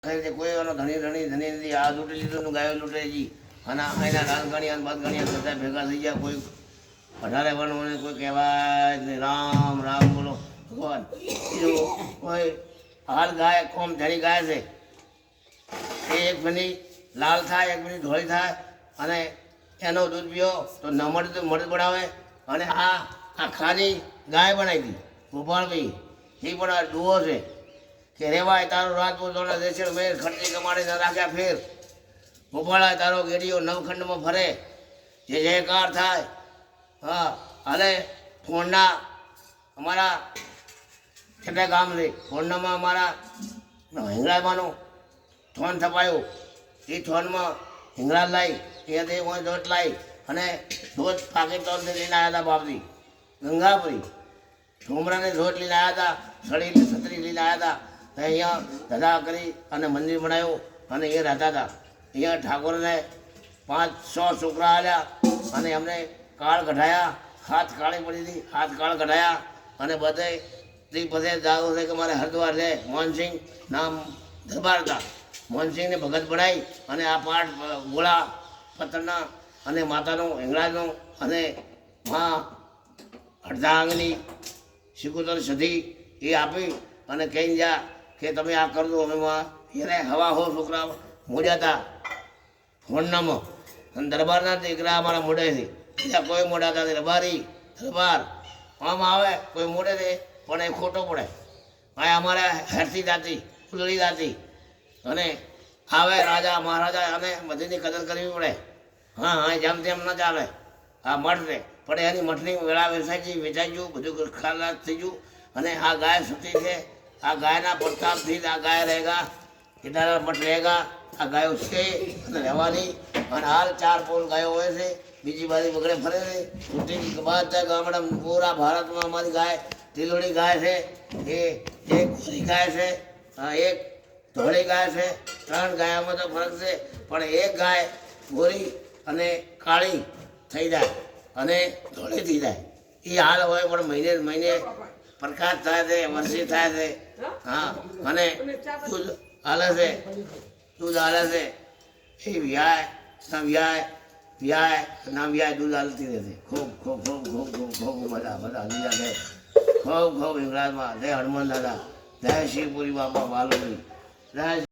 કોઈ એનો ધણી ધણી નથી. આ લૂંટી લીધું ગાયો લૂંટે જી અને એના રાંધગણિયા બાદગણિયા બધા ભેગા થઈ ગયા. કોઈ 18 વર્ષ કોઈ કહેવાય નહીં. રામ રામ બોલો ભગવાન. બીજું કોઈ હાલ ગાય કોમ ધણી ગાય છે એ એક મિનિટ લાલ થાય, એક મિનિટ ધોળી થાય અને એનો દૂધ પીઓ તો ન મળે તો મળે બનાવે. અને આ ખાલી ગાય બનાવી હતી ગોપાળભાઈ, એ પણ આ ડુઓ છે કે રેવાય તારો રાજપૂતોના દેશે મેર ખર્ચી કમાડી ન રાખ્યા ફેર. ગોપાળાય તારો ગેડીઓ નવખંડમાં ફરે, જે જયકાર થાય. હા હાલે ફોનના અમારા કેટલા ગામ છે ફોનનામાં અમારા હિંગળાજમાંનું થોન થપાયું. એ થોનમાં હિંગળાજ લાવી ત્યાંથી હું દોટ લાવી અને દોધ પાકિસ્તાનથી લઈને આવ્યા હતા બાપથી ગંગાપુરી. ઠુમરાને દોટ લઈને આવ્યા હતા, સળી છત્રી લઈને આવ્યા હતા. અહીંયા ધધા કરી અને મંદિર બનાવ્યું અને એ રહેતા હતા. અહીંયા ઠાકોરને 500 છોકરા આવ્યા અને એમને કાળ કઢાયા. હાથ કાળી પડી હતી, હાથ કાળ કઢાયા અને બધે તે બધે જાગો છે કે મારે હરિદ્વાર છે. મોહનસિંહ નામ દરબાર હતા. મોહનસિંહને ભગત બનાવી અને આ પાઠ ગોળા પત્રના અને માતાનું હિંગળાજનું અને માં અડધાંગની સિકોતર સધી એ આપી અને કહીને જા કે તમે આ કરજો. અમે એને હવા હો છોકરા મોજા હતા ફોનનામાં અને દરબારના દીકરા અમારા મોઢેથી બીજા કોઈ મોઢા હતા દરબારી દરબાર આમ આવે કોઈ મોઢે છે પણ એ ખોટો પડે. આ અમારે હેરથી જાતી ફૂલડી જાતી અને આવે રાજા મહારાજા અને બધીની કદર કરવી પડે. હા હા જેમ તેમ ન ચાલે. આ મઠ છે પણ એની મઠની વેળા વેચાઈ ગયું, બધું ખરાબ થઈ ગયું. અને આ ગાય સતી છે. આ ગાયના પ્રતાપથી આ ગાય રહેગા, કેટલા મઠ રહેગા. આ ગાયો છે અને રહેવાની. અને હાલ 4 પોલ ગાયો હોય છે, બીજી બાજુ બગડે ફરે છે. છૂટી બધા ગામડા પૂરા ભારતમાં અમારી ગાય તિલોડી ગાય છે. એ એક ગોરી ગાય છે, એક ધોળી ગાય છે. 3 ગાયોમાં તો ફરક છે પણ એક ગાય ગોરી અને કાળી થઈ જાય અને ધોળી થઈ જાય. એ હાલ હોય પણ મહિને મહિને પ્રકાશ થાય છે, વર્ષી થાય છે. હા અને દૂધ હાલે છે, દૂધ હાલે છે. એ વ્યાય ના વ્યાય વ્યાય ના વ્યાય દૂધ હાલતી રહેશે. ખૂબ ખૂબ ખૂબ ખૂબ ખૂબ ખૂબ બધા બધા લીધા છે. ખૂબ ખૂબ હિંગળાજમાં જય હનુમાન દાદા, જય શિવપુરી બાપા બાલુભાઈ, જય